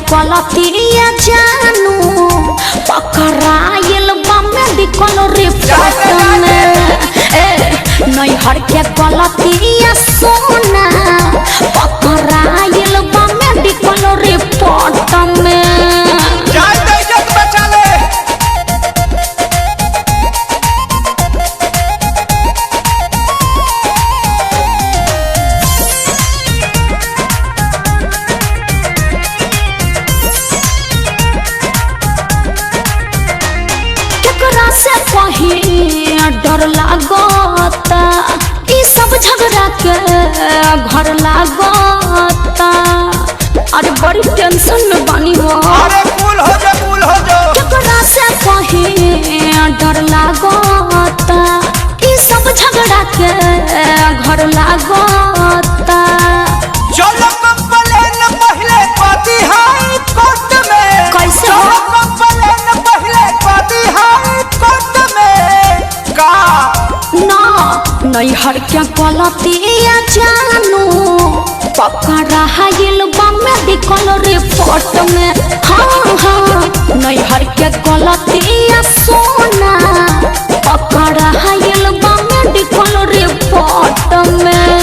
गलतिया जानू पकड़ाइल बा मेडिकल रिपोर्ट में। नैहर के गलतिया सोना पकड़ाइल बा मेडिकल रिपोर्ट में। से कहीं डर लागता ई सब झगड़ा के घर लागता। अरे बड़ी टेंशन में बानी हो। अरे कूल हो जा केकरा से कहीं डर लागता ई सब झगड़ा के घर लागता। चलो कंप्लेन पहले पाती हाई कोर्ट में। कैसे चलो कंप्लेन पहले पाती हाई कोर्ट में का ना नैहर के गलतिया जानू पकड़ाइल बा मेडिकल रिपोर्ट में। हाँ नैहर के गलतिया सोना पकड़ाइल बा मेडिकल रिपोर्ट में।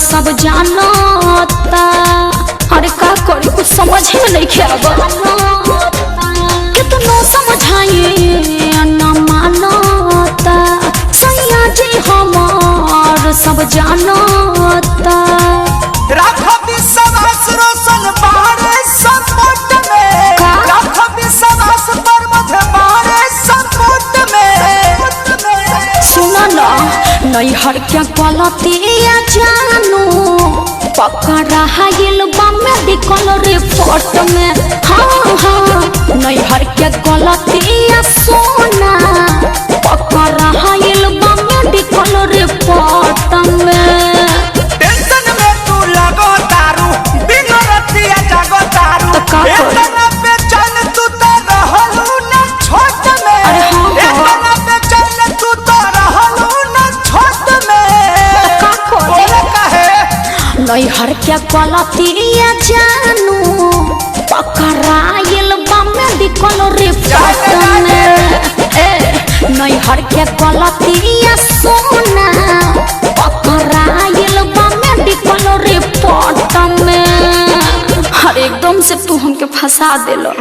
सब जानता अरे का करी कुछ समझ में नहीं खेबा। कितनो समझाइए न मानता सैया जी हमार सब जानता। राखो विश्वास रोशन बारे सपोर्ट में। राखो विश्वास पर मुझे बारे सपोर्ट में। सुना ना नैहर के गलतिया जानू पकड़ाइल बा मेडिकल रिपोर्ट में। हाँ नैहर के गलतिया सोना पकड़ाइल बा मेडिकल रिपोर्ट में। टेंशन में तू लगो तारू बिना रतिया जागो तारू। इतना बेचैन तू तो रहलू ना छोट में। अरे हाँ इतना बेचैन तू तो रहलू ना छोट में। का बोले काहे नैहर के गलतिया जानू पकड़ाइल बा मेडिकल रिपोर्ट में। नैहर के गलतिया सोना पकड़ाइल बा मेडिकल रिपोर्ट में। हर एकदम से तू हमके फंसा देलो।